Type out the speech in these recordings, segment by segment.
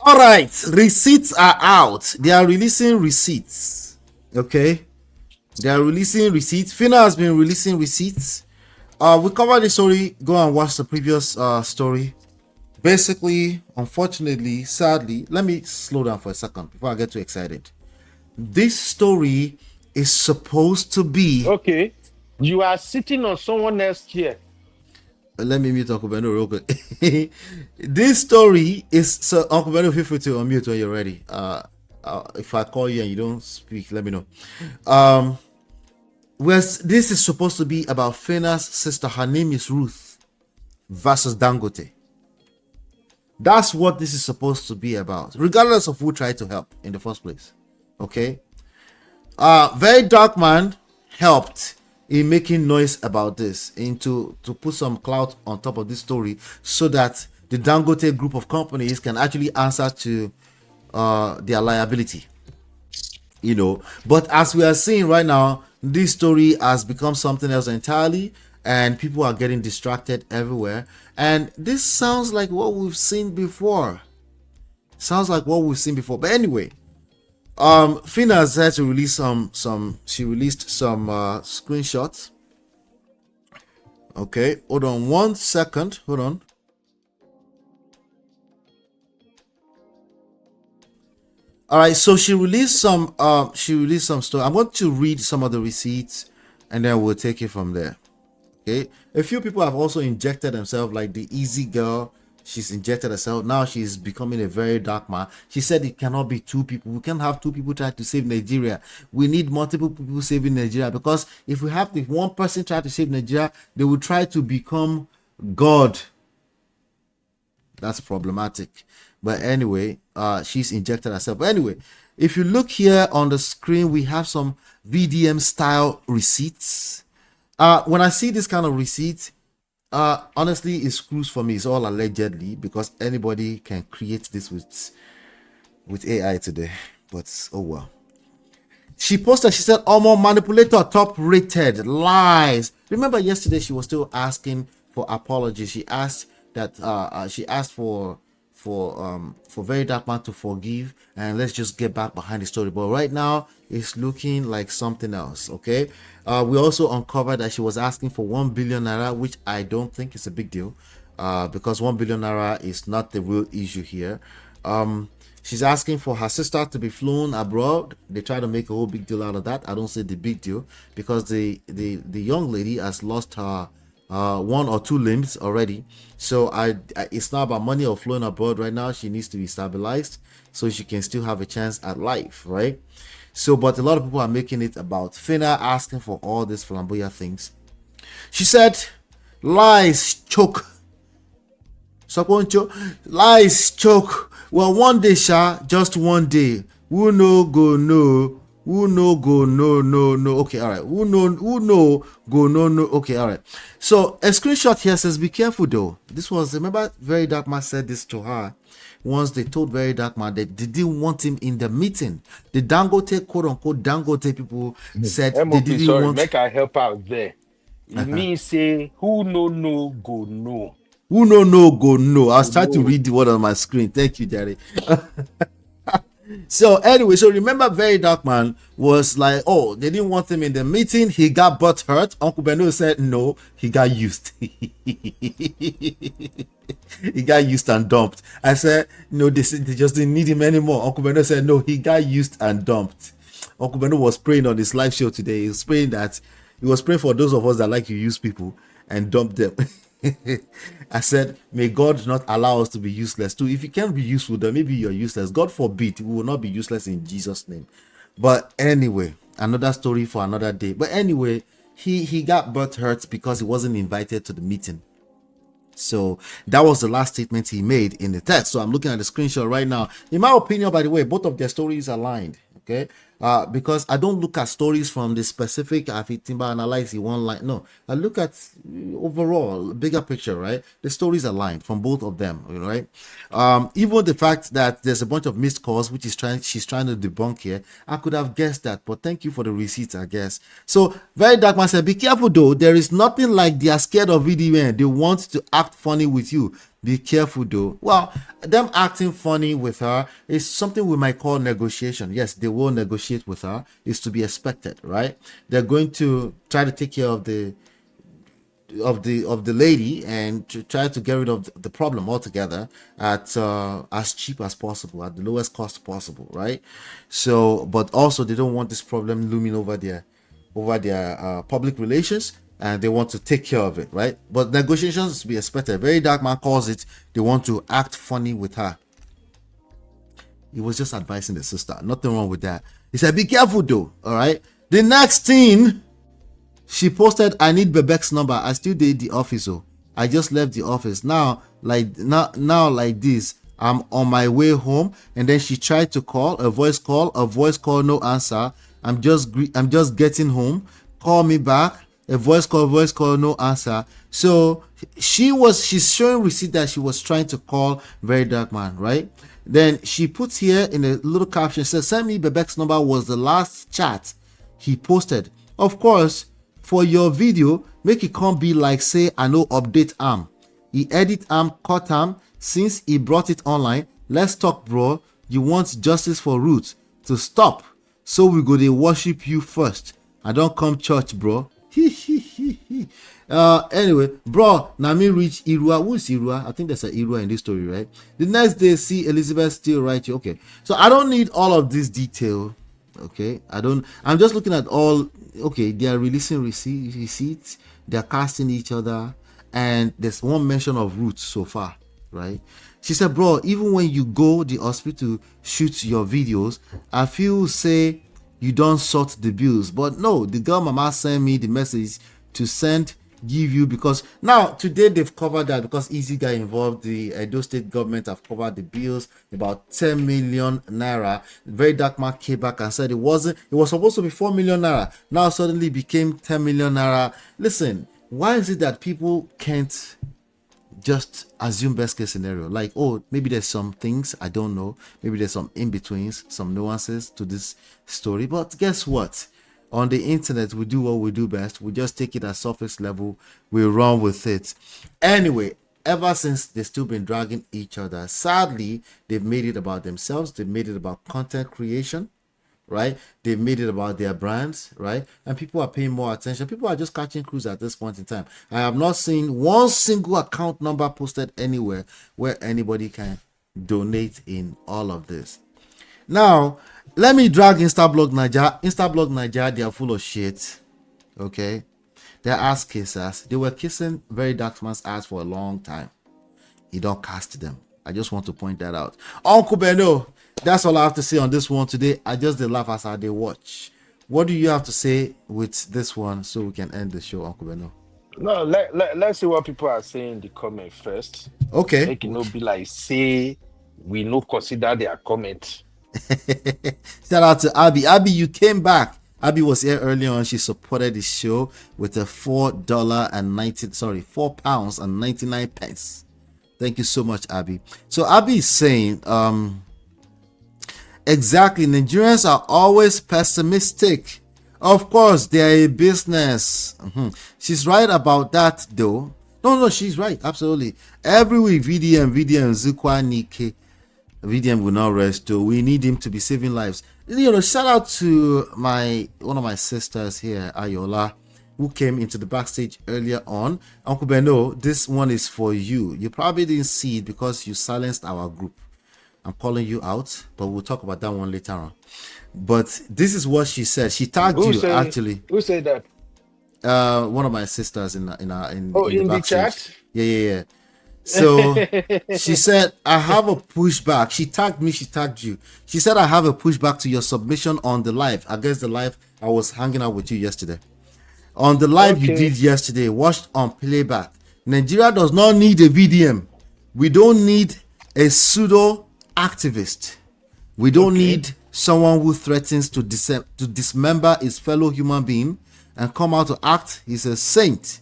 All right, receipts are out. They are releasing receipts. Okay, they are releasing receipts. Phyna has been releasing receipts. We covered the story. Go and watch the previous story. Basically, unfortunately, sadly, let me slow down for a second before I get too excited. This story is supposed to be. Okay. You are sitting on someone else's chair. Let me mute Uncle Beno real quick. This story is so Uncle Beno, feel free to unmute when you're ready. If I call you and you don't speak, let me know. This is supposed to be about Phyna's sister. Her name is Ruth versus Dangote. That's what this is supposed to be about, regardless of who tried to help in the first place. Okay. VeryDarkMan helped in making noise about this, to put some clout on top of this story, so that the Dangote group of companies can actually answer to their liability. But as we are seeing right now, this story has become something else entirely, and people are getting distracted everywhere. And this sounds like what we've seen before. But anyway, Phyna has had to release she released some screenshots. Okay, hold on 1 second. Hold on. All right, so she released some story. I'm going to read some of the receipts and then we'll take it from there. Okay, a few people have also injected themselves, like the easy girl. She's injected herself. Now she's becoming a very dark man. She said it cannot be two people. We can't have two people trying to save Nigeria. We need multiple people saving Nigeria, because if one person try to save Nigeria, they will try to become God. That's problematic. But anyway, she's injected herself. But anyway, if you look here on the screen, we have some VDM style receipts. When I see this kind of receipts, honestly, it screws for me. It's all allegedly, because anybody can create this with AI today. But oh well. She posted, she said, Omo manipulator top rated lies. Remember yesterday she was still asking for apologies. She asked that she asked for VeryDarkMan to forgive, and let's just get back behind the story. But right now it's looking like something else. Okay. We also uncovered that she was asking for 1 billion naira, which I don't think is a big deal, because 1 billion naira is not the real issue here. She's asking for her sister to be flown abroad. They try to make a whole big deal out of that. I don't see the big deal, because the young lady has lost her 1 or 2 limbs already. So it's not about money or flowing abroad right now. She needs to be stabilized so she can still have a chance at life, right? So, but a lot of people are making it about Phyna asking for all these flamboyant things. She said, lies choke. Lies choke. Well, one day, just one day. Who no go no? Who no go no? Okay, all right. Who no go no? Okay, all right. So a screenshot here says, be careful though. This was, remember, VeryDarkMan said this to her once. They told VeryDarkMan that they didn't want him in the meeting. The Dangote, quote unquote Dangote people said they MOP, didn't sorry, want. make I help out there. It means say who no go no. Who no go no. I was trying to No. read the word on my screen. Thank you, Jerry. So anyway, so remember VeryDarkMan was like, oh, they didn't want him in the meeting. He got butt hurt. Uncle Beno said no, he got used. He got used and dumped. I said, no, they just didn't need him anymore. Uncle Beno said no, he got used and dumped. Uncle Beno was praying on his live show today. He was praying for those of us that like to use people and dump them. I said, may God not allow us to be useless too. If you can't be useful, then maybe you're useless. God forbid, we will not be useless in Jesus' name. But anyway, another story for another day. But anyway, he got butt hurt because he wasn't invited to the meeting. So that was the last statement he made in the text. So I'm looking at the screenshot right now. In my opinion, by the way, both of their stories aligned. Okay. because I don't look at stories from the specific Timber analyze in one line. No, I look at overall bigger picture, right? The stories aligned from both of them, right? Even the fact that there's a bunch of missed calls, which she's trying to debunk here, I could have guessed that, but thank you for the receipts, I guess. So VeryDarkMan said, be careful though. There is nothing like they are scared of VDN. They want to act funny with you. Be careful though. Well, them acting funny with her is something we might call negotiation. Yes, they will negotiate with her. It's to be expected, right? They're going to try to take care of the lady and to try to get rid of the problem altogether at as cheap as possible, at the lowest cost possible, right? So, but also they don't want this problem looming over their public relations, and they want to take care of it, right? But negotiations to be expected. VeryDarkMan calls it they want to act funny with her. He was just advising the sister. Nothing wrong with that. He said, be careful though, all right? The next thing, she posted, I need Bebek's number. I still did the office, oh. I just left the office. Now like this, I'm on my way home. And then she tried to call, a voice call, no answer. I'm just getting home. Call me back. A voice call, no answer. So she's showing receipt that she was trying to call VeryDarkMan, right? Then she puts here in a little caption, says, send me Bebek's number was the last chat he posted. Of course, for your video, make it come be like say I know update am. He edit am, cut am, since he brought it online. Let's talk, bro. You want justice for Roots to stop, so we go dey worship you first. I don't come church, bro. Anyway, bro, now me reach Irua. Who is Irua? I think there's an Irua in this story, right? The next day, see Elizabeth still right here. Okay, so I don't need all of this detail. Okay, I'm just looking at all. Okay, they are releasing receipts, they're casting each other, and there's one mention of Roots so far, right? She said, bro, even when you go the hospital shoot your videos, I feel say you don't sort the bills. But no, the girl mama sent me the message to give you, because now today they've covered that because Easy Guy involved. The Edo State government have covered the bills, about 10 million naira. VeryDarkMan came back and said it was supposed to be 4 million naira. Now suddenly became 10 million naira. Listen, why is it that people can't just assume best case scenario? Like, oh, maybe there's some things I don't know, maybe there's some in-betweens, some nuances to this story. But guess what? On the internet, we do what we do best. We just take it at surface level. We run with it. Anyway, ever since they've still been dragging each other, sadly, they've made it about themselves. They've made it about content creation, right? They've made it about their brands, right? And people are paying more attention. People are just catching cruise at this point in time. I have not seen one single account number posted anywhere where anybody can donate in all of this. Now, let me drag Instablog Nigeria. Instablog Nigeria, they are full of shit. Okay? They're ass kissers. They were kissing VeryDarkMan's ass for a long time. He don't cast them. I just want to point that out. Uncle Beno, that's all I have to say on this one today. I just did laugh as I did watch. What do you have to say with this one so we can end the show, Uncle Beno? No, let's see what people are saying in the comment first. Okay. Make it not be like say we no consider their comment. Shout out to Abby. Abby, you came back. Abby was here earlier on. She supported the show with a £4.99. Thank you so much, Abby. So Abby is saying, exactly, Nigerians are always pessimistic. Of course, they are a business. She's right about that, though. No, she's right. Absolutely. Every week, VDM, Zukwa Nike. VDM will not rest though. We need him to be saving lives. Shout out to one of my sisters here, Ayola, who came into the backstage earlier on. Uncle Beno, this one is for you. You probably didn't see it because you silenced our group. I'm calling you out, but we'll talk about that one later on. But this is what she said. She tagged actually. Who said that? One of my sisters in the chat. Yeah. So she said, I have a pushback. She tagged me, she tagged you. She said, I have a pushback to your submission on the live. I guess the live I was hanging out with you yesterday. On the live you did yesterday, watched on playback. Nigeria does not need a VDM. We don't need a pseudo activist. We don't need someone who threatens to dismember his fellow human being and come out to act, he's a saint.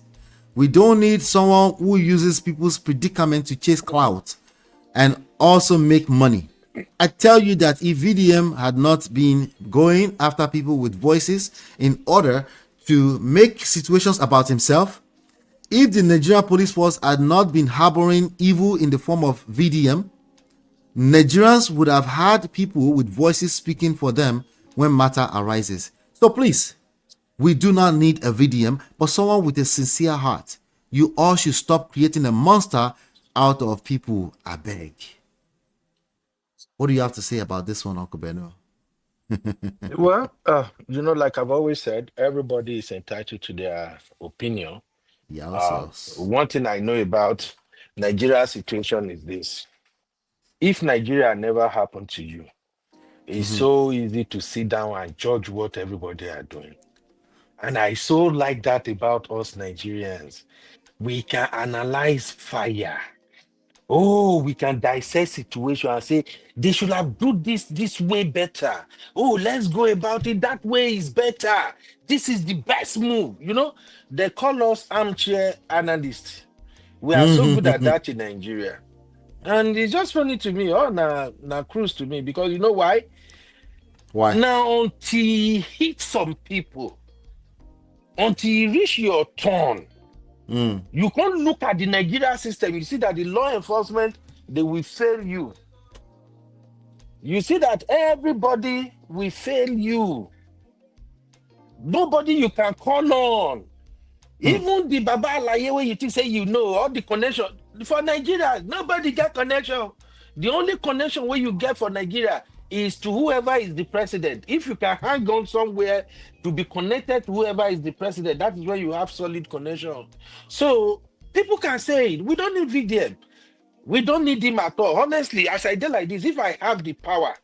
We don't need someone who uses people's predicament to chase clout and also make money. I tell you that if VDM had not been going after people with voices in order to make situations about himself, if the Nigerian police force had not been harboring evil in the form of VDM, Nigerians would have had people with voices speaking for them when matter arises. So please, we do not need a VDM, but someone with a sincere heart. You all should stop creating a monster out of people, I beg. What do you have to say about this one, Uncle Beno? Well, like I've always said, everybody is entitled to their opinion. Yes, yes. One thing I know about Nigeria's situation is this. If Nigeria never happened to you, it's so easy to sit down and judge what everybody are doing. And I so like that about us Nigerians. We can analyze fire. Oh, we can dissect situation and say they should have do this way better. Oh, let's go about it that way is better. This is the best move. They call us armchair analysts. We are so good at that in Nigeria. And it's just funny to me, na cruise to me, because you know why? Why? Now, until you hit some people, until you reach your turn, you can't look at the Nigeria system. You see that the law enforcement, they will fail you. You see that everybody will fail you. Nobody you can call on. Even the Baba Alaye, where you think say all the connection for Nigeria, nobody get connection. The only connection where you get for Nigeria is to whoever is the president. If you can hang on somewhere to be connected to whoever is the president, that is where you have solid connection. So people can say we don't need VDM. We don't need him at all. Honestly, as I did like this, if I have the power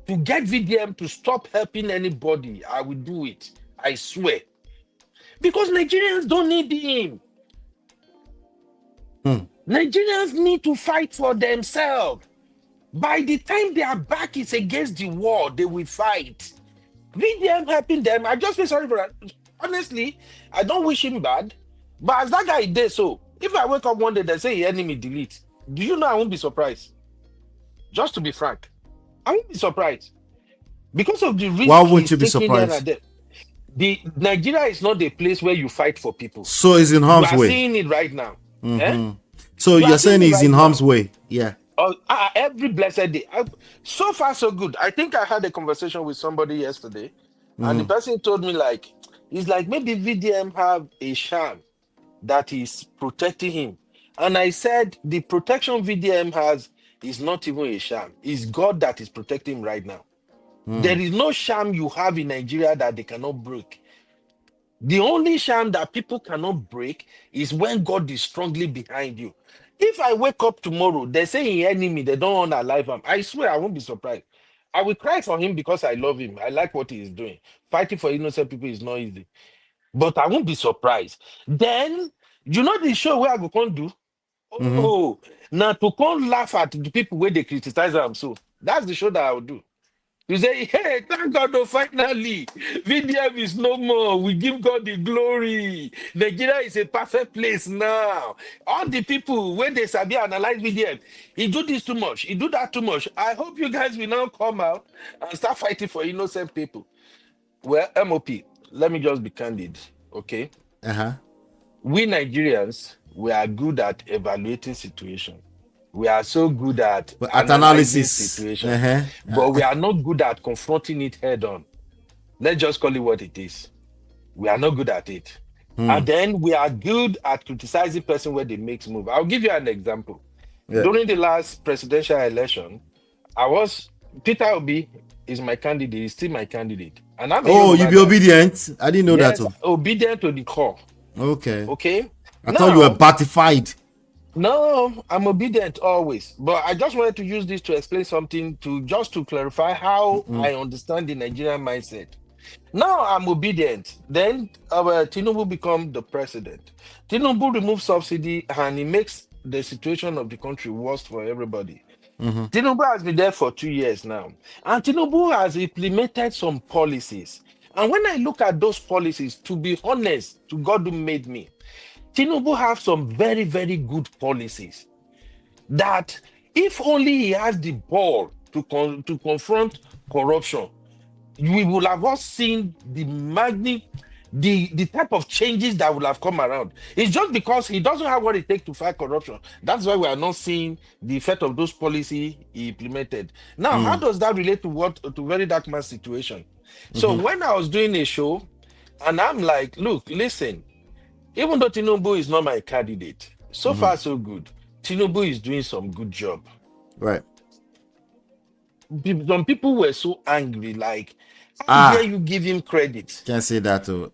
to get VDM to stop helping anybody, I will do it. I swear. Because Nigerians don't need him. Nigerians need to fight for themselves. By the time their back is against the wall, they will fight. VDM helping them, I just feel sorry for that. Honestly, I don't wish him bad. But as that guy did so, if I wake up one day and say he enemy delete, do you know I won't be surprised? Just to be frank, I won't be surprised. Because of the risk Why wouldn't he's you be taking there and surprised? there. The Nigeria is not the place where you fight for people. So he's in We harm's are way. seeing it right now. So We are you're saying seeing it he's in right harm's now. way. Yeah. Every blessed day. So far, so good. I think I had a conversation with somebody yesterday, and the person told me it's like maybe VDM have a charm that is protecting him. And I said the protection VDM has is not even a sham. It's God that is protecting him right now. There is no sham you have in Nigeria that they cannot break. The only sham that people cannot break is when God is strongly behind you. If I wake up tomorrow, they say he enemy, they don't want to alive him. I swear I won't be surprised. I will cry for him because I love him. I like what he is doing. Fighting for innocent people is not easy. But I won't be surprised. Then, the show where I go come do? Oh, now to come laugh at the people where they criticize them. So that's the show that I will do. You say, hey, thank God, oh, finally, VDM is no more. We give God the glory. Nigeria is a perfect place now. All the people, when they sabi analyze VDM, he do this too much, he do that too much. I hope you guys will now come out and start fighting for innocent people. Well, MOP, let me just be candid, okay? We Nigerians, we are good at evaluating situation. We are so good at But at analyzing analysis. situation, but we are not good at confronting it head on. Let's just call it what it is. We are not good at it. And then we are good at criticizing person where they make move. I'll give you an example. Yeah. During the last presidential election, Peter Obi is my candidate, he's still my candidate. And I'm a Oh, you Yoruba be guy. obedient? I didn't know Yes, that. obedient to the core. Okay. Okay. I thought you were Now, batified. no, I'm obedient always. But I just wanted to use this to explain something to clarify how I understand the Nigerian mindset. Now I'm obedient. Then our Tinubu become the president. Tinubu removes subsidy and he makes the situation of the country worse for everybody. Tinubu has been there for 2 years now, and Tinubu has implemented some policies. And when I look at those policies, to be honest, to God who made me, Tinubu have some very, very good policies that if only he has the ball to confront corruption, we will have all seen the type of changes that will have come around. It's just because he doesn't have what it takes to fight corruption. That's why we are not seeing the effect of those policy he implemented. Now, how does that relate to what to Very Dark Man's situation? So when I was doing a show, and I'm like, look, listen, even though Tinubu is not my candidate, so far so good. Tinubu is doing some good job. Right. Some people were so angry, like, how dare Ah, you give him credit? can't say that to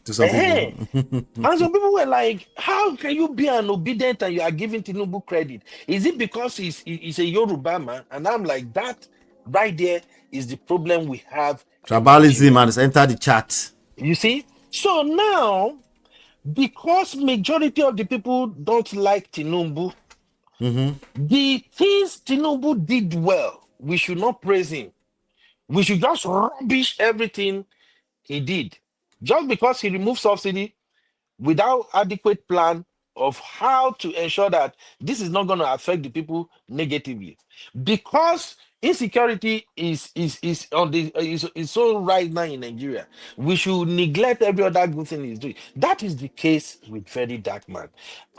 some Eh. people. And some people were like, how can you be an obedient and you are giving Tinubu credit? Is it because he's a Yoruba man? And I'm like, that right there is the problem we have in Tribalism Nigeria. has entered the chat. You see? So now, because majority of the people don't like Tinubu, the things Tinubu did well, we should not praise him. We should just rubbish everything he did. Just because he removed subsidy without adequate plan of how to ensure that this is not going to affect the people negatively, because insecurity is on the is so right now in Nigeria. We should neglect every other good thing he's doing. That is the case with Very Dark Man.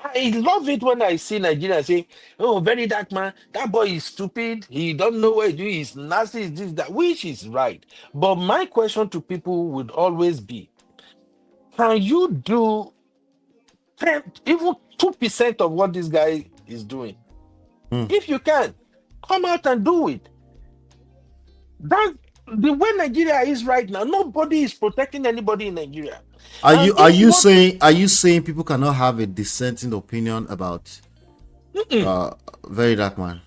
I love it when I see Nigeria say, oh, Very Dark Man, that boy is stupid, he don't know what he's doing, he's nasty, he's this, that, which is right. But my question to people would always be, can you do 10, even 2% of what this guy is doing? If you can, come out and do it. That the way Nigeria is right now, nobody is protecting anybody in Nigeria. Are And you are if you what saying are you saying people cannot have a dissenting opinion about uh Very Dark Man?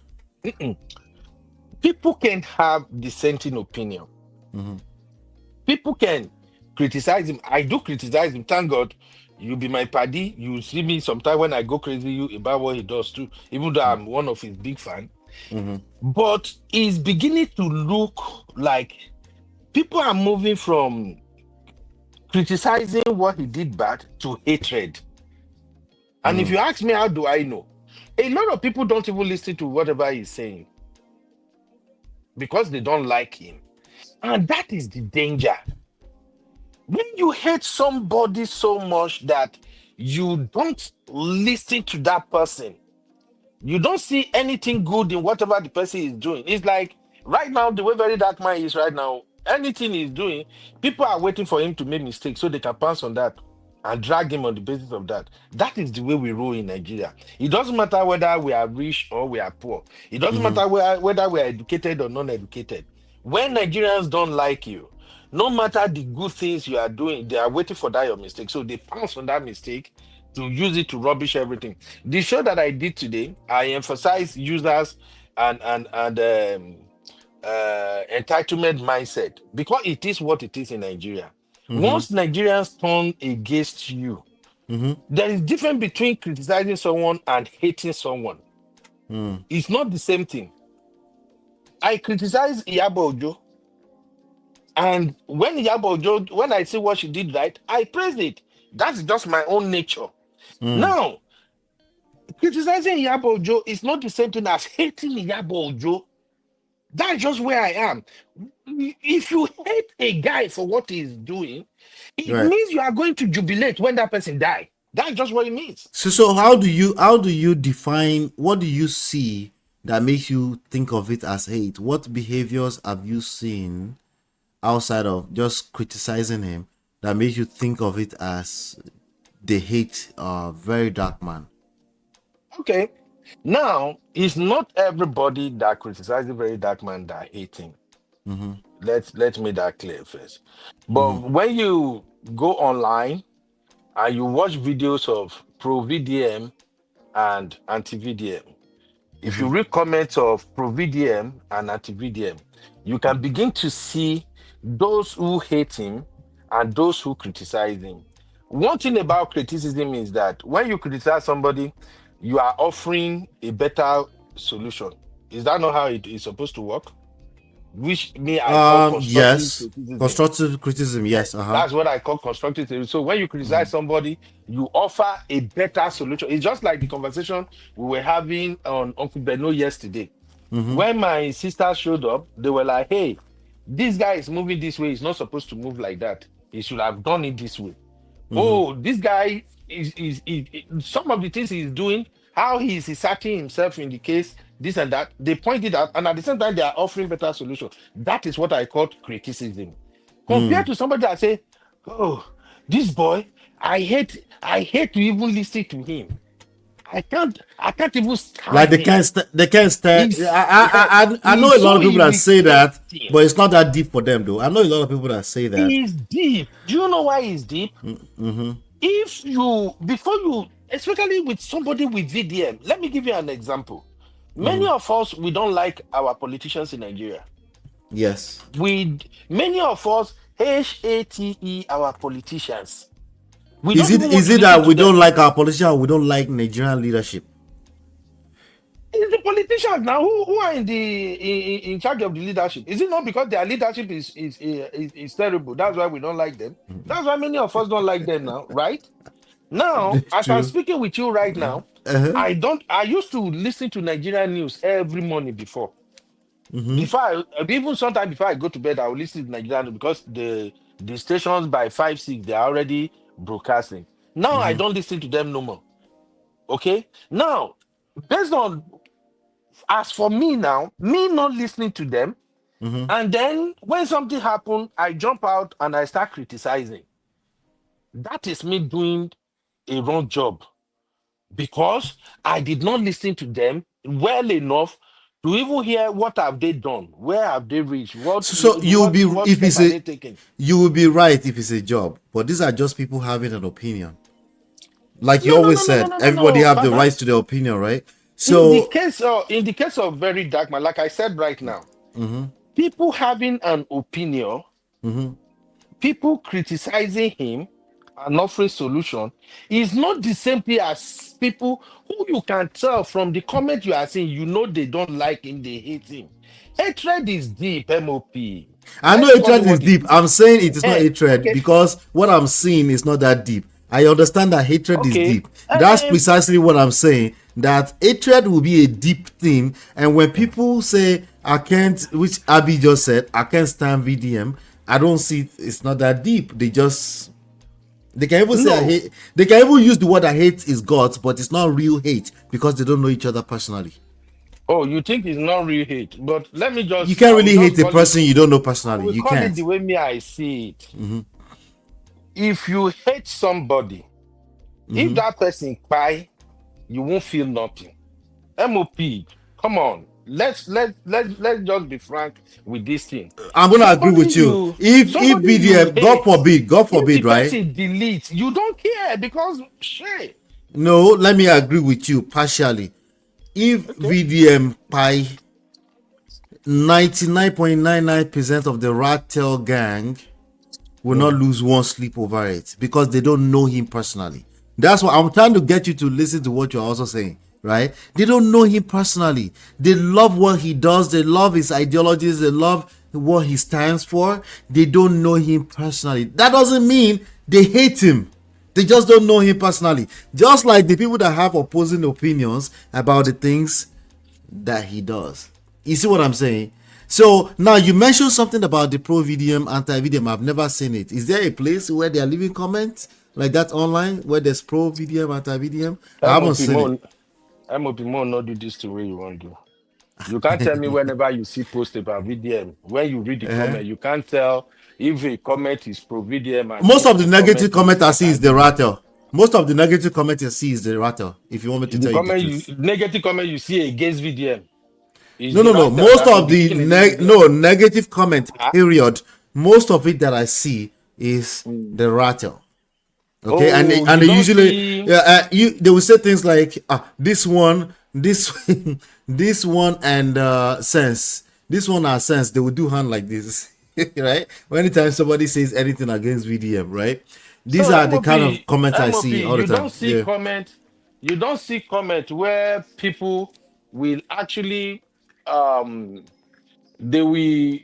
people can have dissenting opinion, people can criticize him. I do criticize him. Thank God, you be my paddy. You see me sometimes when I go crazy you about what he does too, even though I'm one of his big fan. But it's beginning to look like people are moving from criticizing what he did bad to hatred. And if you ask me, how do I know? A lot of people don't even listen to whatever he's saying because they don't like him. And that is the danger. When you hate somebody so much that you don't listen to that person, you don't see anything good in whatever the person is doing. It's like right now, the way Very Dark Man is right now, anything he's doing, people are waiting for him to make mistakes so they can pass on that and drag him on the basis of that. That is the way we roll in Nigeria. It doesn't matter whether we are rich or we are poor. It doesn't matter whether we are educated or non-educated. When Nigerians don't like you, no matter the good things you are doing, they are waiting for that your mistake. So they pounce on that mistake to use it to rubbish everything. The show that I did today, I emphasized users and entitlement mindset because it is what it is in Nigeria. Once Nigerians turn against you, there is difference between criticizing someone and hating someone. It's not the same thing. I criticize Iyabo Ojo, and when I see what she did right, I praise it. That's just my own nature. Now, criticizing Iyabo Ojo is not the same thing as hating Iyabo Ojo. That's just where I am. If you hate a guy for what he's doing, it Right. means you are going to jubilate when that person die. That's just what it means. So how do you define, what do you see that makes you think of it as hate? What behaviors have you seen outside of just criticizing him that makes you think of it as the hate Very Dark Man? Okay. Now, it's not everybody that criticizes Very Dark Man that hate him. Let's make that clear first. But when you go online and you watch videos of pro VDM and anti VDM, if you read comments of pro VDM and anti VDM, you can begin to see those who hate him and those who criticize him. One thing about criticism is that when you criticize somebody, you are offering a better solution. Is that not how it is supposed to work? Which me I call constructive Yes. criticism. Constructive criticism, Eh, yes. Uh-huh. that's what I call constructive criticism. So when you criticize somebody, you offer a better solution. It's just like the conversation we were having on Uncle Beno yesterday. When my sister showed up, they were like, "Hey, this guy is moving this way. He's not supposed to move like that. He should have done it this way." Oh, this guy some of the things he's doing, how he's inserting himself in the case, this and that. They pointed out, and at the same time, they are offering better solution. That is what I call criticism. Compared to somebody that say, "Oh, this boy, I hate to even listen to him. I can't even Like stand him. they can't stand. He's eh, I know he's a lot so of people that say that, irritating. but it's not that deep for them though. I know a lot of people that say that. He's deep. Do you know why he's deep? If you before you especially with somebody with VDM, let me give you an example. Many of us we don't like our politicians in Nigeria. Yes. We many of us hate our politicians. We Is don't it even want is to it listen that to we don't them. like our politicians, we don't like Nigerian leadership? It's the politicians now who are in charge of the leadership. Is it not because their leadership is terrible? That's why we don't like them. That's why many of us don't like them now, right? Now, as I'm True. speaking with you right now, Uh-huh. I used to listen to Nigerian news every morning before. Even sometimes before I go to bed, I will listen to Nigerian news because the stations by 5, 6, they are already broadcasting. Now I don't listen to them no more. Okay. Now, based on as for me now, me not listening to them, and then when something happen, I jump out and I start criticizing. That is me doing a wrong job because I did not listen to them well enough to even hear what have they done, where have they reached, what So you'll be what if step it's are a they taking. you will be right if it's a job, but these are just people having an opinion. Like you No, no, always no, no, no, said, no, no, everybody no, have the Baba. rights to their opinion, right? In the So case of very dark man, like I said right now, people having an opinion, people criticizing him and offering solution is not the same thing as people who you can tell from the comment you are seeing, you know they don't like him, they hate him. Hatred is deep, MOP. I know Let's call it hatred is what it deep. is. I'm saying it is not Eh, hatred okay, because what I'm seeing is not that deep. I understand that hatred is okay. deep. That's precisely what I'm saying. That hatred will be a deep thing. And when people say I can't, which Abby just said, I can't stand VDM, I don't see it, it's not that deep. They can even say I No. hate, they can even use the word I hate is God, but it's not real hate because they don't know each other personally. Oh, you think it's not real hate, but let me You just, can't I will really hate just a call it, person you don't know I personally. will You call it can't. the way me I see it. If you hate somebody, if that person cry, you won't feel nothing. MOP, come on. Let's just be frank with this thing. I'm gonna agree with you. If Somebody you BDM, hate, God if the forbid, right? person deletes, you don't care because shit. No, let me agree with you partially. If Okay. VDM by 99.99% of the rat tail gang will not Mm. lose one sleep over it because they don't know him personally. That's what I'm trying to get you to listen to what you're also saying, right? They don't know him personally. They love what he does, they love his ideologies, they love what he stands for. They don't know him personally. That doesn't mean they hate him. They just don't know him personally. Just like the people that have opposing opinions about the things that he does. You see what I'm saying? So now you mentioned something about the pro VDM, anti VDM. I've never seen it. Is there a place where they are leaving comments like that online where there's pro VDM, anti VDM? I haven't MOP seen it. more MOP more not do this the way you want to do. You can't tell me whenever you see post about VDM, when you read the comment, you can't tell if a comment is pro VDM and Most if of the a negative comment comment is I see anti is the VDM. rattle. Most of the negative comment I see is the rattle. If you want me to The tell you the comment truth. negative comment you see against VDM is No, the no, no. writer Most that will of be the kicking against VDM. no negative comment Ah. period. Most of it that I see is Mm. the rattle. Okay, Oh, and you they don't usually see. they will say things like this one this one and sense this one are sense. They will do hand like this right anytime somebody says anything against VDM, right? These So are the kind of comments I MOP, see all the you don't time. see Yeah. comment, where people will actually um they will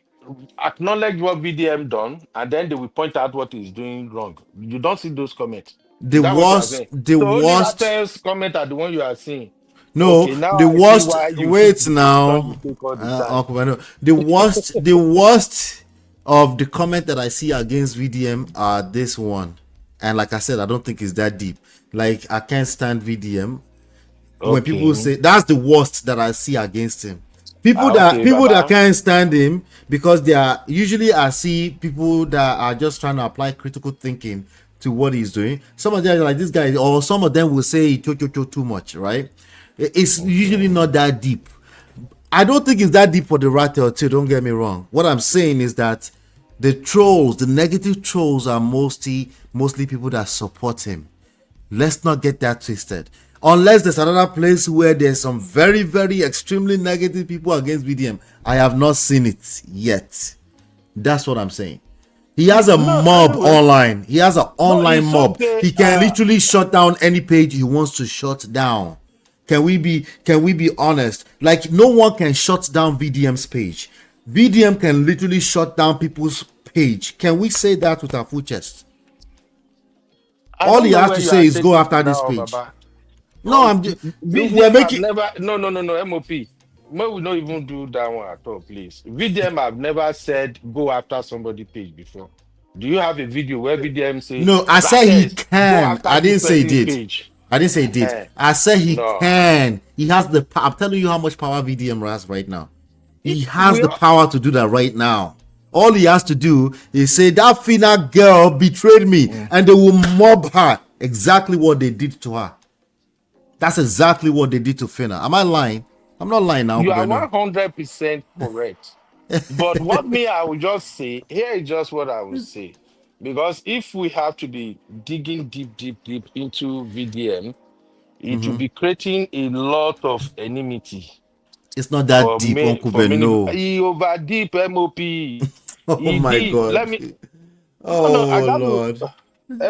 acknowledge what VDM done, and then they will point out what he's doing wrong. You don't see those comments. The Is that what you are worst, saying? the So only worst. Raphael's comment are the one you are seeing. No, Okay, now the I see worst. why you pick Wait the position you now, take all the time. Uncle Beno. The worst of the comment that I see against VDM are this one, and like I said, I don't think it's that deep. Like I can't stand VDM. When people Okay. say that's the worst that I see against him. People that Okay, people that Baba. can't stand him because they are usually I see people that are just trying to apply critical thinking to what he's doing. Some of them are like this guy, or some of them will say too much, right? It's usually Okay. not that deep. I don't think it's that deep for the rattle too. Don't get me wrong. What I'm saying is that the trolls, the negative trolls, are mostly people that support him. Let's not get that twisted. Unless there's another place where there's some very, very extremely negative people against VDM. I have not seen it yet. That's what I'm saying. He has a No, mob anyway. online. He has an No, online it's mob. okay. He can literally shut down any page he wants to shut down. Can we be honest? Like no one can shut down VDM's page. VDM can literally shut down people's page. Can we say that with our full chest? I All don't he know has where to you say are is go taking after it this now, page. Baba. No, we're VDM have making. never, no, MOP. May we not even do that one at all, please. VDM have never said go after somebody page before. Do you have a video where VDM say, No, I said he Rattles, go can. after I this didn't say he person did. page? I didn't say he did. Eh, I said he no. can. He has the. I'm telling you how much power VDM has right now. He has We the are, power to do that right now. All he has to do is say that Phyna girl betrayed me, Mm. and they will mob her. Exactly what they did to her. That's exactly what they did to Phyna. Am I lying? I'm not lying now, You are Kubeno. 100% correct. But what me, I will just say, here is just what I will say. Because if we have to be digging deep, deep, deep into VDM, it will be creating a lot of enmity It's not that for deep, me, Uncle for many. Beno. He over deep MOP. Oh He my deep. God. Let me. No, I Oh got to Lord.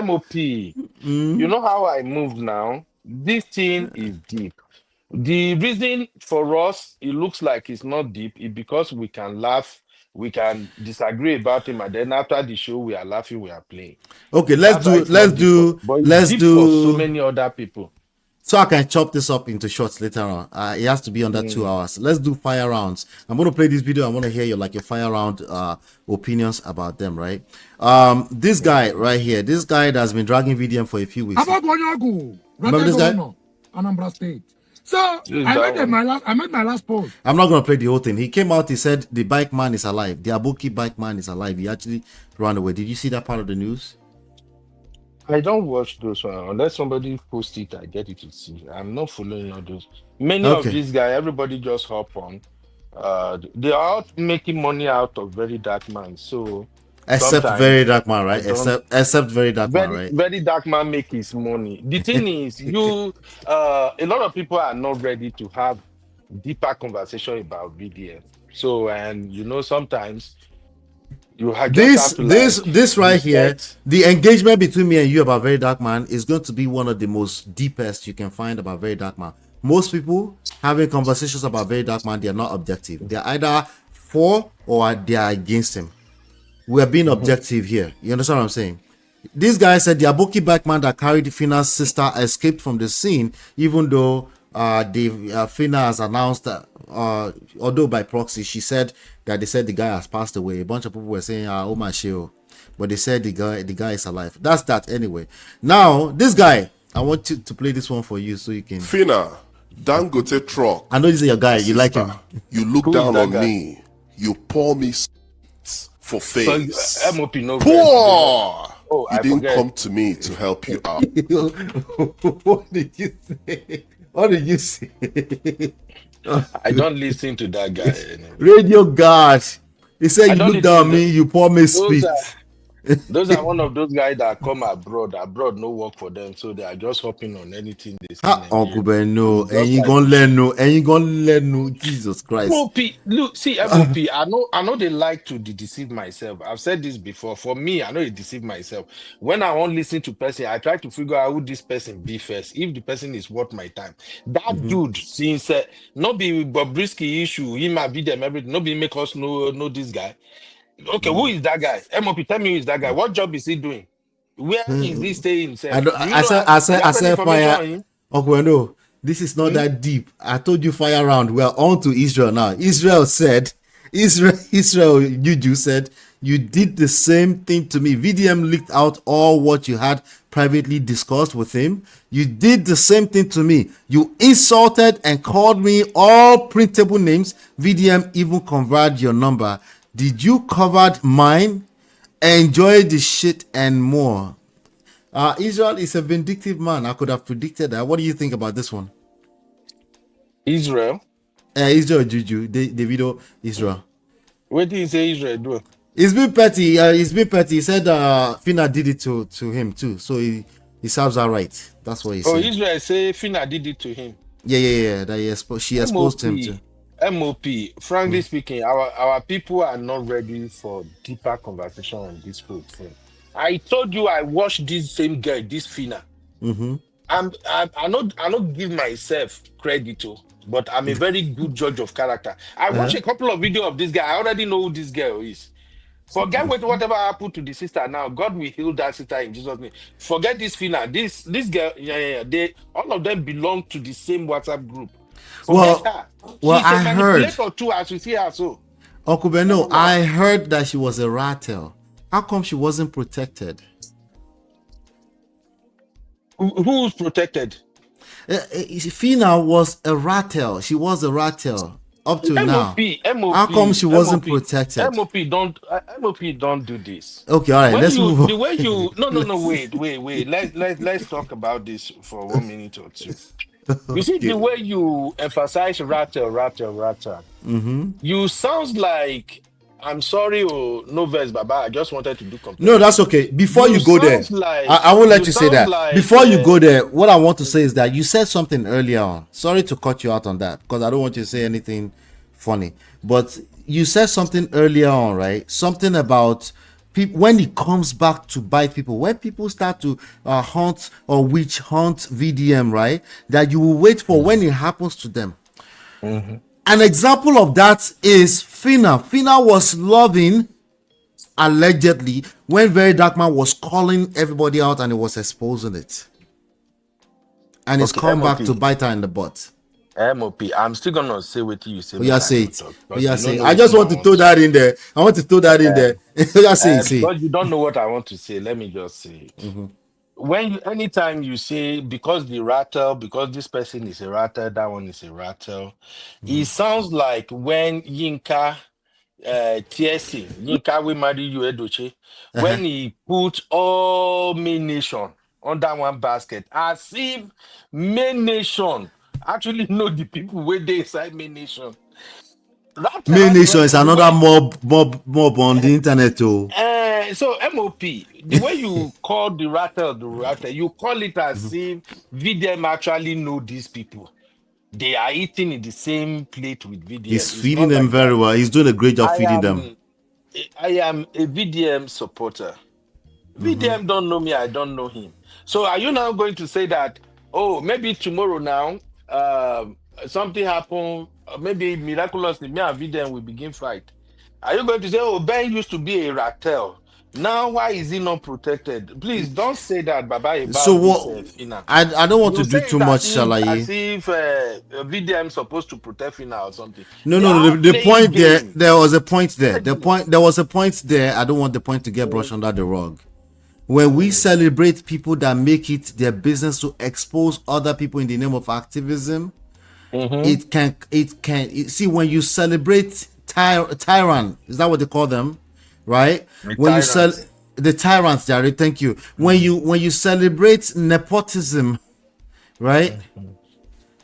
MOP. You know how I move now. This thing is deep. The reason for us it looks like it's not deep is because we can laugh, we can disagree about him, and then after the show we are laughing, we are playing. Okay, let's That's why do it's let's not deep for, do but it's let's deep for so do many other people. so I can chop this up into shorts later on. It has to be under two Mm. hours. Let's do fire rounds. I'm gonna play this video. I want to hear your fire round opinions about them, right? This guy Okay. right here, this guy that's been dragging VDM for a few weeks. About Wanyagu, Remember Rata this guy? Governor, Anambra State. So This is that one. I made my last post. I'm not gonna play the whole thing. He came out. He said the bike man is alive. The Abuki bike man is alive. He actually ran away. Did you see that part of the news? I don't watch those one unless somebody post it. I get it to see. I'm not following all those. Many of Okay. these guys, everybody just hop on. They are all making money out of very dark man. So Except very sometimes dark man, I right? don't. Except very dark man, Very right? very dark man make his money. The thing is, a lot of people are not ready to have deeper conversation about VDM. So and sometimes just this have to this like this right here, respect. the engagement between me and you about very dark man is going to be one of the most deepest you can find about very dark man. Most people having conversations about very dark man, they are not objective. They're either for or they are against him. We are being Mhm. objective here. You understand what I'm saying? This guy said the Aboki Backman that carried Fina's sister escaped from the scene, even though Phyna has announced that, although by proxy, she said that they said the guy has passed away. A bunch of people were saying, oh my shit, but they said the guy is alive. That's that anyway. Now, this guy, I want to play this one for you so you can. Phyna, Dangote I truck, know this is your guy. You like sister, him. you look Who is down that on guy? me, you pour me for So face. MOP no vex. Poor! Oh, You I didn't forget. come to me to help you out. What did you say? What did you say? I don't listen to that guy anyway. Radio guard. He said I you don't look listen down to on me, the, you pour me those spit. Those are one of those guys that come abroad. Abroad no work for them, so they are just hopping on anything they see in Ha, Uncle Nigeria. Ben, no, It's and just you like gonna pushing. learn no, and you gonna learn no. Jesus Christ. MOP, look, see MOP. I know they like to deceive myself. I've said this before. For me, I know they deceive myself. When I want listen to person, I try to figure out who this person be first. If the person is worth my time. That Mm-hmm. dude, since not be Bobrisky issue, he might be them everything. Not be make us know this guy. Okay, who is that guy? MOP, tell me who is that guy. What job is he doing? Where is he staying I himself? don't, Do you know? You I have any said information fire. on him? Uncle, no, this is not Hmm? that deep. I told you fire round. We are on to Israel now. Israel, you said you did the same thing to me. VDM leaked out all what you had privately discussed with him. You did the same thing to me. You insulted and called me all printable names. VDM even converted your number. Did you covered mine? Enjoy the shit and more. Israel is a vindictive man. I could have predicted that. What do you think about this one? Israel. Israel Juju, the video Israel. What did you say Israel do? It's been petty. It's been petty. He said Phyna did it to him too, so he serves her right. That's what he's Oh, saying. Israel say Phyna did it to him. Yeah. That she exposed him to. MOP. Frankly speaking, our people are not ready for deeper conversation on this whole thing. I told you I watched this same girl, this Phyna. Mm-hmm. I not give myself credit to, but I'm a very good judge of character. I watched a couple of videos of this guy. I already know who this girl is. Forget whatever happened to the sister now. God will heal that sister in Jesus' name. Forget this Phyna. This girl, yeah. They all of them belong to the same WhatsApp group. Forget Well, her. well, She's a I heard, manipulator too, as you see her so. Uncle Never Beno, mind. I heard that she was a rattle. How come she wasn't protected? Who's protected? Phyna was a rattle. She was a rattle up to now. MOP, How MOP, come she wasn't MOP, protected? MOP don't do this. Okay, all right, When let's you move the on. way you no wait. Let's talk about this for 1 minute or two. You see the Okay. way you emphasize rattle. You sounds like I'm sorry, oh no verse, Baba. I just wanted to do No, comparison. that's okay. Before You you go there, sounds like I won't let you you say sounds that. like Before you go there, what I want to say is that you said something earlier on. Sorry to cut you out on that because I don't want you to say anything funny. But you said something earlier on, right? Something about people when it comes back to bite people, when people start to hunt or witch hunt VDM, right? That you will wait for when it happens to them. Mhm. An example of that is Phyna. Phyna was loving allegedly when VeryDarkMan was calling everybody out and he was exposing it, and it's Okay, come back to MOP. bite her in the butt. MOP. I'm still gonna say what you say, Oh yeah, make I say no it. talk Oh because yeah, you say don't it. know I what just I want to want throw to that in there. I want to throw that in there. um, Oh yeah, say it. Say it. because you don't know what I want to say. Let me just say it. Anytime you say because the rattle, because this person is a rattle, that one is a rattle, it sounds like when Yinka TSC, Yinka we marry you Edoche, Uh-huh. when he put all main nation under one basket, as if main nation actually know the people where they inside main nation. Main Nation Rattle, is the another way mob on the internet. Oh. so MOP, the way you call the rattle, you call it as if VDM actually know these people. They are eating in the same plate with He's VDM. It's feeding not them like very that. well. He's doing a great job I feeding them. am I am a VDM supporter. VDM don't know me, I don't know him. So are you now going to say that, oh, maybe tomorrow now, something happen, maybe miraculously, me and VDM will begin fight? Are you going to say, oh, Ben used to be a rattel. Now, why is he not protected? Please don't say that, Baba, So about this what? Fina. I don't want to You do say too it much, as shalaye. if VDM supposed to protect Fina or something. No, They no, are no. all The playing point game. there was a point there. Playing game. There was a point there. I don't want the point to get brushed under the rug. When we celebrate people that make it their business to expose other people in the name of activism, Mhm. see when you celebrate tyrant, is that what they call them, right? The When you sell tyrants. the tyrants, Jared, thank you. Mhm. When you celebrate nepotism, right? Mhm.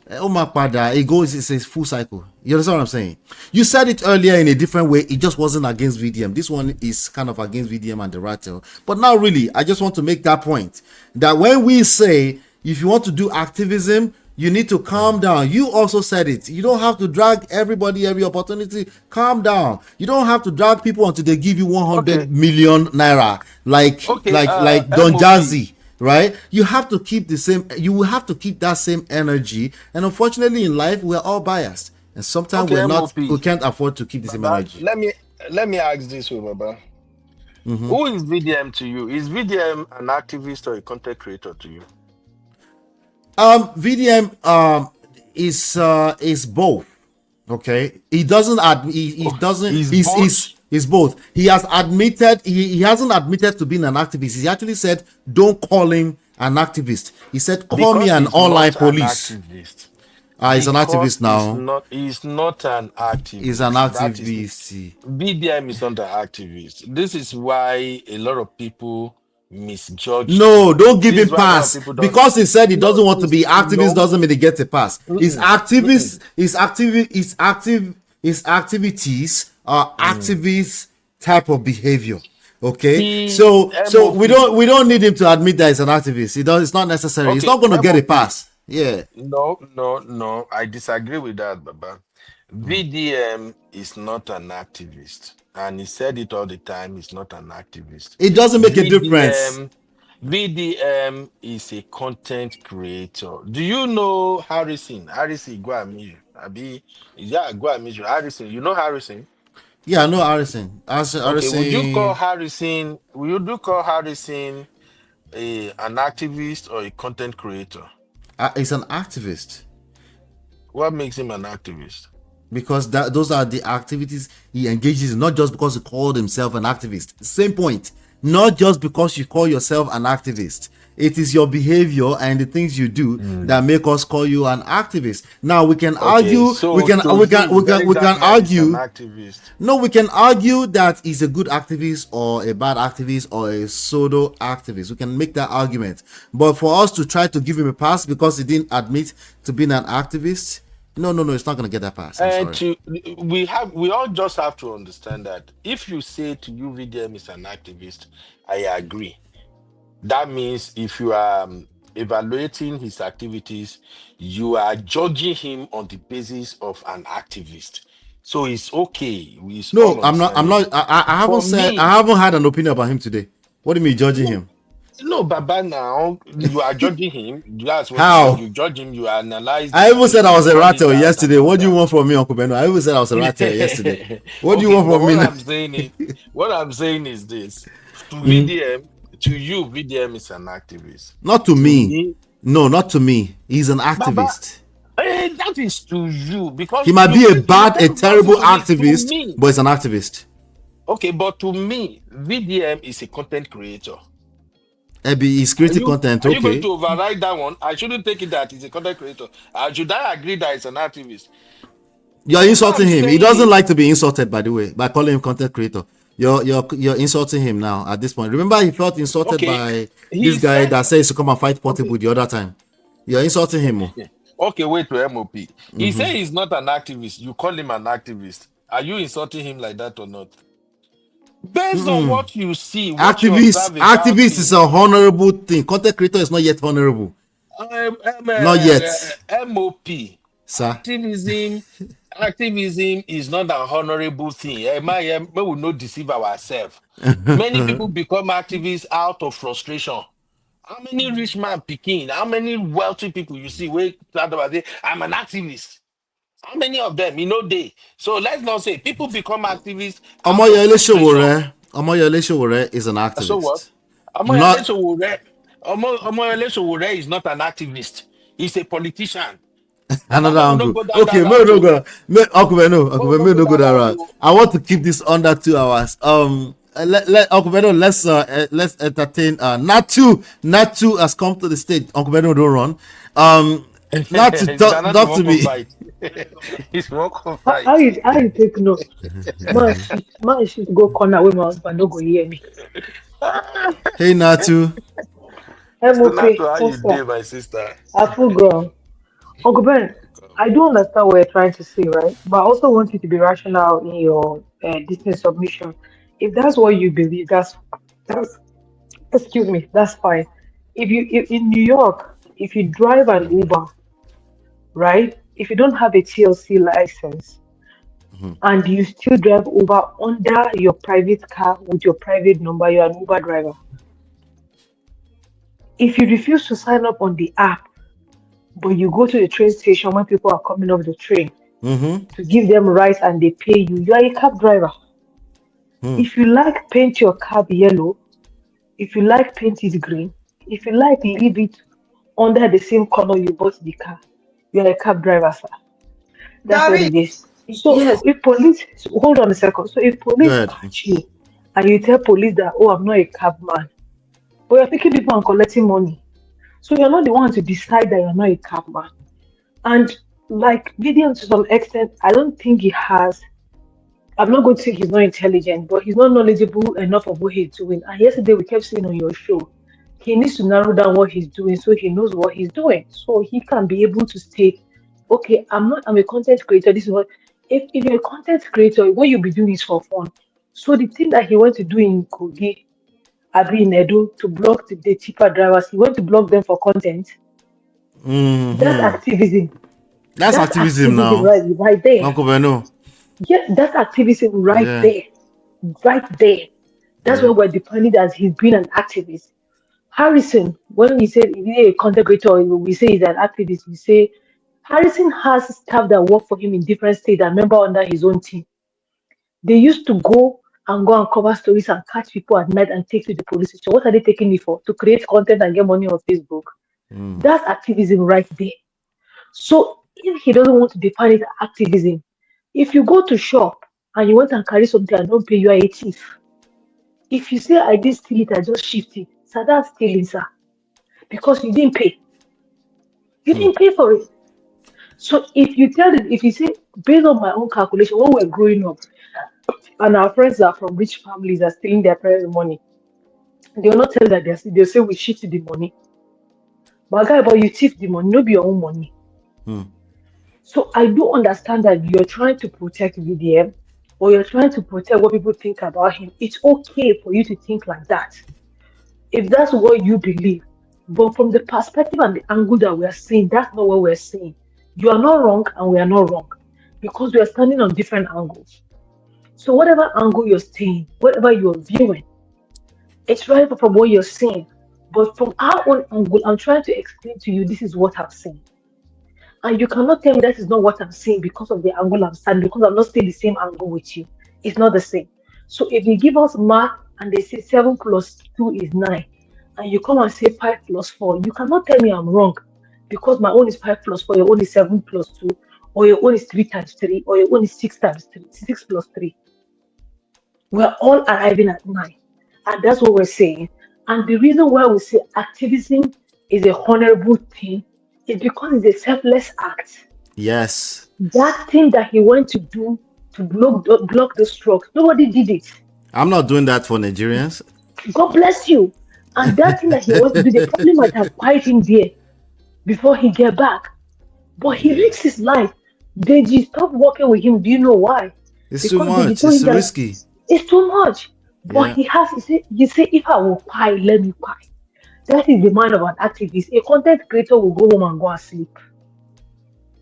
It goes, it's a full cycle. You understand what I'm saying? You said it earlier in a different way. It just wasn't against VDM. This one is kind of against VDM and the Rattle. But now, really, I just want to make that point that when we say if you want to do activism, you need to calm down. You also said it. You don't have to drag everybody every opportunity. Calm down. You don't have to drag people until they give you 100 million naira, like Don MOP. Jazzy. Right, you have to keep the same. You will have to keep that same energy, and unfortunately, in life, we're all biased, and sometimes we're not. MOP. We can't afford to keep the same energy. Let me ask this way, Baba. Who is VDM to you? Is VDM an activist or a content creator to you? VDM is both. Okay, he doesn't he doesn't he's both. He has admitted he hasn't admitted to being an activist. He actually said don't call him an activist. He said call me an online police. He's an activist now. He's not an activist. He's an activist. VDM is not an activist. This is why a lot of people misjudge. No, don't give him pass because he said he doesn't want to be activist. Doesn't mean he gets a pass. His activist, his activities are activist type of behavior. Okay, so we don't need him to admit that he's an activist. It's not necessary. He's not going to get a pass. Yeah. No. I disagree with that, Baba. VDM is not an activist. And he said it all the time, he's not an activist. It doesn't make a difference. VDM is a content creator. Do you know Harrison? Harrison Guamiju. Harrison. You know Harrison? Yeah, I know Harrison. Harrison. Okay, would you call Harrison an activist or a content creator? He's an activist. What makes him an activist? Because those are the activities he engages in, not just because he called himself an activist. Same point. Not just because you call yourself an activist. It is your behavior and the things you do that make us call you an activist. Now we can argue. So we can argue. No, we can argue that he's a good activist or a bad activist or a pseudo activist. We can make that argument. But for us to try to give him a pass because he didn't admit to being an activist. No, it's not going to get that pass. We all just have to understand that if you say to you VDM is an activist, I agree. That means if you are evaluating his activities, you are judging him on the basis of an activist. So it's okay. I'm not. I haven't had an opinion about him today. What do you mean judging him? No, Baba, now you are judging him. That's what How? You judge him, you analyze. I even said I was a rattle yesterday. What do you want from me, Uncle Beno? I even said I was a rattle yesterday. What do you want from me now? What I'm saying is this. To VDM, to you, VDM is an activist. Not to me. No, not to me. He's an activist. Baba, that is to you because he might be a terrible activist, but he's an activist. Okay, but to me, VDM is a content creator. He's creating content. Are you going to override that one? I shouldn't take it that he's a content creator. Should I agree that he's an activist? You're insulting him. He doesn't like to be insulted, by the way, by calling him content creator. You're insulting him now at this point. Remember, he felt insulted by this guy that says to come and fight Portable the other time. You're insulting him. Okay, wait to MOP. He says he's not an activist. You call him an activist. Are you insulting him like that or not? Based on what you see, activist is a honorable thing. Content creator is not yet honorable. Not yet. MOP. Sir. Activism is not an honorable thing. We will not deceive ourselves. Many people become activists out of frustration. How many rich man picking? How many wealthy people you see? I'm an activist. How many of them? They. So let's not say people become activists. Omoyele Sowore is an activist. So what? Omoyele Sowore is not an activist. He's a politician. Another angle. Okay, no go that route. I want to keep this under 2 hours. Let's entertain. Natu has come to the stage. Uncle Beno, don't run. Natu, talk to me. It's more how you take note? Man should go corner with my husband. Don't go hear me. Hey Natu. MOP. How you doing, my sister? I full grown. Uncle Ben, I do understand what you're trying to say, right? But I also want you to be rational in your distance submission. If that's what you believe, that's excuse me, that's fine. If in New York, if you drive an Uber, right? If you don't have a TLC license and you still drive Uber under your private car with your private number, you're an Uber driver. If you refuse to sign up on the app, but you go to the train station when people are coming off the train to give them rides and they pay you, you are a cab driver. If you like, paint your cab yellow. If you like, paint it green. If you like, leave it under the same color you bought the car. You're a cab driver, sir. That's what Gary, it is. So yes, if police, so hold on a second. So if Go police ahead. catch you and you tell police that, oh, I'm not a cab man, but you're taking people and collecting money. So you're not the one to decide that you're not a cab man. And like Gideon to some extent, I don't think he has. I'm not going to say he's not intelligent, but he's not knowledgeable enough of what he's doing. And yesterday we kept saying on your show, he needs to narrow down what he's doing so he knows what he's doing. So he can be able to state, okay, I'm a content creator. This is what if you're a content creator, what you'll be doing is for fun. So the thing that he went to do in Kogi, Abi in Edo to block the cheaper drivers, he went to block them for content. That's activism. That's That's activism activism now, right there. Uncle Beno. Yeah, that's activism right Yeah, there. Right there. That's yeah. why we're defining it as he's been an activist. Harrison, when we say he's a content creator, we say he's an activist. We say Harrison has staff that work for him in different states and member under his own team. They used to go and cover stories and catch people at night and take to the police station. What are they taking me for? To create content and get money on Facebook. That's activism right there. So if he doesn't want to define it as activism, if you go to shop and you want and carry something and don't pay, you are a thief. If you say I didn't steal it, I just shift it, sir, that's stealing, sir, because you didn't pay. You didn't pay for it. So if you say, based on my own calculation, when we're growing up, and our friends that are from rich families are stealing their parents' money, they will not tell that they'll say we shifted the money. But guy, but you thief the money, no be your own money. So I do understand that you're trying to protect VDM or you're trying to protect what people think about him. It's okay for you to think like that if that's what you believe. But from the perspective and the angle that we are seeing, that's not what we're seeing. You are not wrong and we are not wrong because we are standing on different angles. So whatever angle you're seeing, whatever you're viewing, it's right from what you're seeing. But from our own angle, I'm trying to explain to you this is what I've seen. And you cannot tell me that is not what I'm seeing because of the angle I'm standing, because I'm not seeing the same angle with you. It's not the same. So if you give us math and they say 7 plus 2 is 9, and you come and say 5 plus 4, you cannot tell me I'm wrong because my own is 5 plus 4, your own is 7 plus 2, or your own is 3 times 3, or your own is 6 times 3, 6 plus 3. We're all arriving at 9. And that's what we're saying. And the reason why we say activism is a honorable thing is because it's a selfless act. Yes. That thing that he went to do to block the strokes, nobody did it. I'm not doing that for Nigerians. God bless you. And that thing that he wants to do, they probably might have quiet him there before he get back. But he risks his life. Deji stopped working with him. Do you know why? It's too Because Deji much. told It's him too that risky. it's too much. But Yeah. he has, you say, if I will quiet, let me quiet. That is the mind of an activist. A content creator will go home and go and sleep.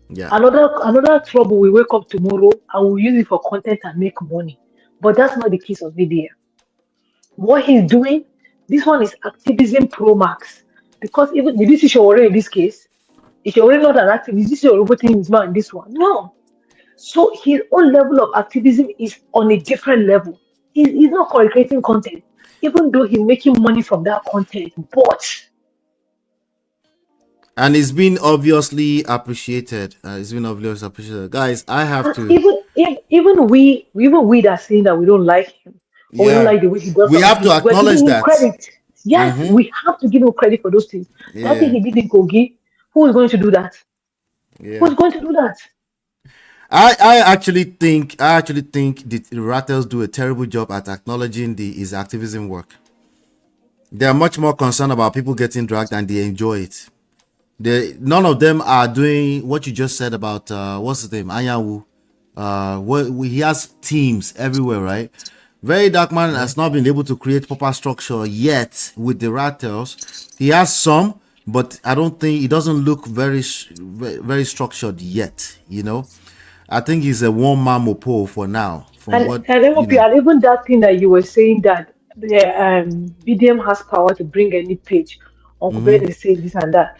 Yeah. Another trouble will wake up tomorrow and will use it for content and make money. But that's not the case of VDM. What he's doing, this one is activism pro max. Because even did you see Shawore in this case? Is Shawore not an activist? This is your roboting his man in this one. No. So his own level of activism is on a different level. He's not creating content, even though he's making money from that content. But And it's been obviously appreciated. It's been obviously appreciated. Guys, I have and to. even we that saying that we don't like him or we don't Yeah. like the way he does We some have to things, we're acknowledge giving him that. credit. Yes, we have to give him credit for those things. That thing Yeah. he did in Kogi, who is going to do that? Yeah. Who's going to do that? I actually think the Rattles do a terrible job at acknowledging his activism work. They are much more concerned about people getting dragged and they enjoy it. None of them are doing what you just said about what's his name, Anyanwu. He has teams everywhere, right? Very Dark Man has not been able to create proper structure yet with the Rattles. He has some, but I don't think it doesn't look very structured yet. You know, I think he's a one man mopo for now. From And what and you MOP, know. and even that thing that you were saying that the BDM has power to bring any page. Uncle Ben is saying this and that.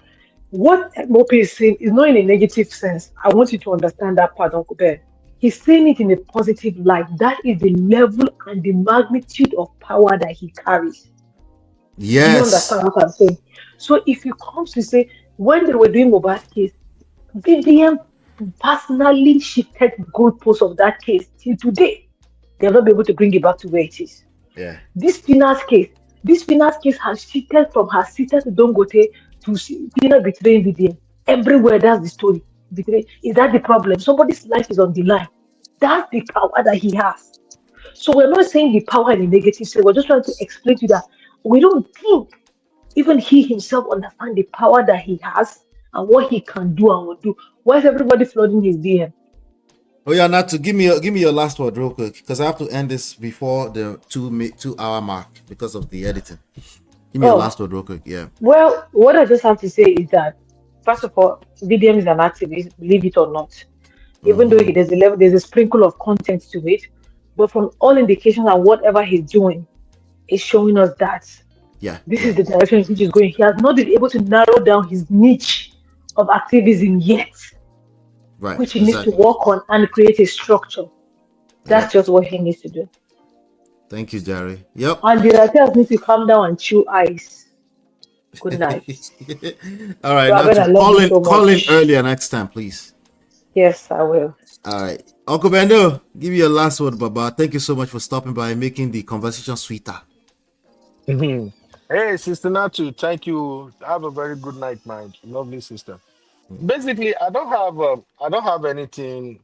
What MOP is saying is not in a negative sense. I want you to understand that part, Uncle Ben. He's saying it in a positive light. That is the level and the magnitude of power that he carries. Do you Yes. understand what I'm saying? So if you come to say when they were doing Mohbad's case, BDM personally shifted the goalposts of that case till today. They'll not be able to bring it back to where it is. Yeah. This Phyna's case, has shifted from her sister to Dongote to Phyna betraying VDM. Everywhere, that's the story. Is that the problem? Somebody's life is on the line. That's the power that he has. So we're not saying the power in a negative sense. We're just trying to explain to you that we don't think even he himself understands the power that he has and what he can do and will do. Why is everybody flooding his DM? Oh yeah, Natu, give me your last word real quick because I have to end this before the 2 hour mark because of the editing. Give me your Oh, last word real quick. Yeah. well, what I just have to say is that, first of all, VDM is an activist, believe it or not. Even though there's a sprinkle of content to it, but from all indications and whatever he's doing is showing us that Yeah. this Yeah. is the direction in which he's going. He has not been able to narrow down his niche of activism yet, Right. which he needs to Exactly. work on and create a structure. That's Yep. just what he needs to do. Thank you, Jerry. Yep. And the writers need to calm down and chew ice. Good night. All right, Robin, I Natu, love you so call in much. earlier next time, please. Yes, I will. All right. Uncle Bendo, give me your last word, Baba. Thank you so much for stopping by and making the conversation sweeter. Mhm. Hey, Sister Natu, thank you. Have a very good night, my lovely sister. Basically, I don't have anything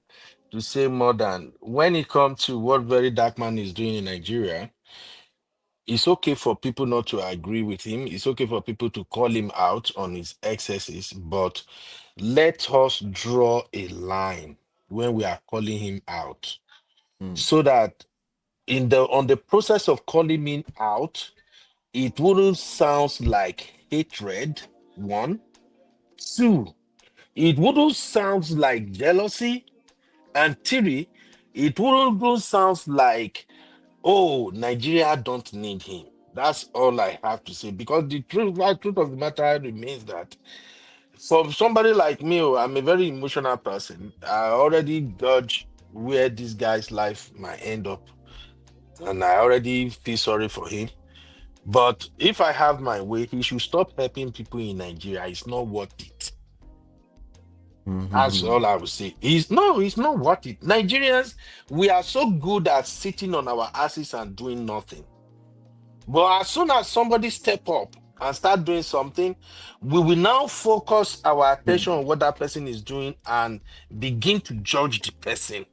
to say more than when it comes to what Very Dark Man is doing in Nigeria. It's okay for people not to agree with him. It's okay for people to call him out on his excesses, but let us draw a line when we are calling him out, so that in the on the process of calling him out, it wouldn't sound like hatred. One, two, it wouldn't sound like jealousy, and three, it wouldn't sound like, oh, Nigeria don't need him. That's all I have to say. Because truth of the matter remains that for somebody like me, oh, I'm a very emotional person. I already judge where this guy's life might end up, and I already feel sorry for him. But if I have my way, he should stop helping people in Nigeria. It's not worth it. That's all I would say. It's not worth it. Nigerians, we are so good at sitting on our asses and doing nothing. But as soon as somebody step up and start doing something, we will now focus our attention on what that person is doing and begin to judge the person.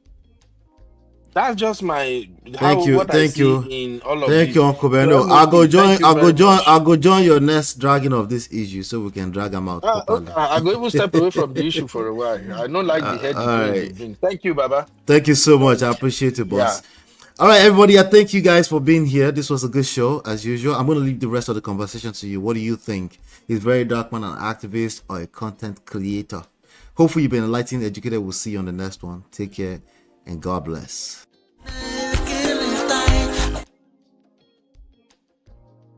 That's just what I Thank see you, in all of thank this. you, Uncle So Bendo. MOP, thank you very I'll much. go join your next dragging of this issue so we can drag them out Okay, properly. I go even step away from the issue for a while. I don't like the head All the brains you right. bring. Thank you, Baba. Thank you so much. I And appreciate it, yeah. boss. All right, everybody. I thank you guys for being here. This was a good show, as usual. I'm going to leave the rest of the conversation to you. What do you think? Is Very Dark Man an activist or a content creator? Hopefully, you've been enlightened, educated. We'll see you on the next one. Take care and God bless.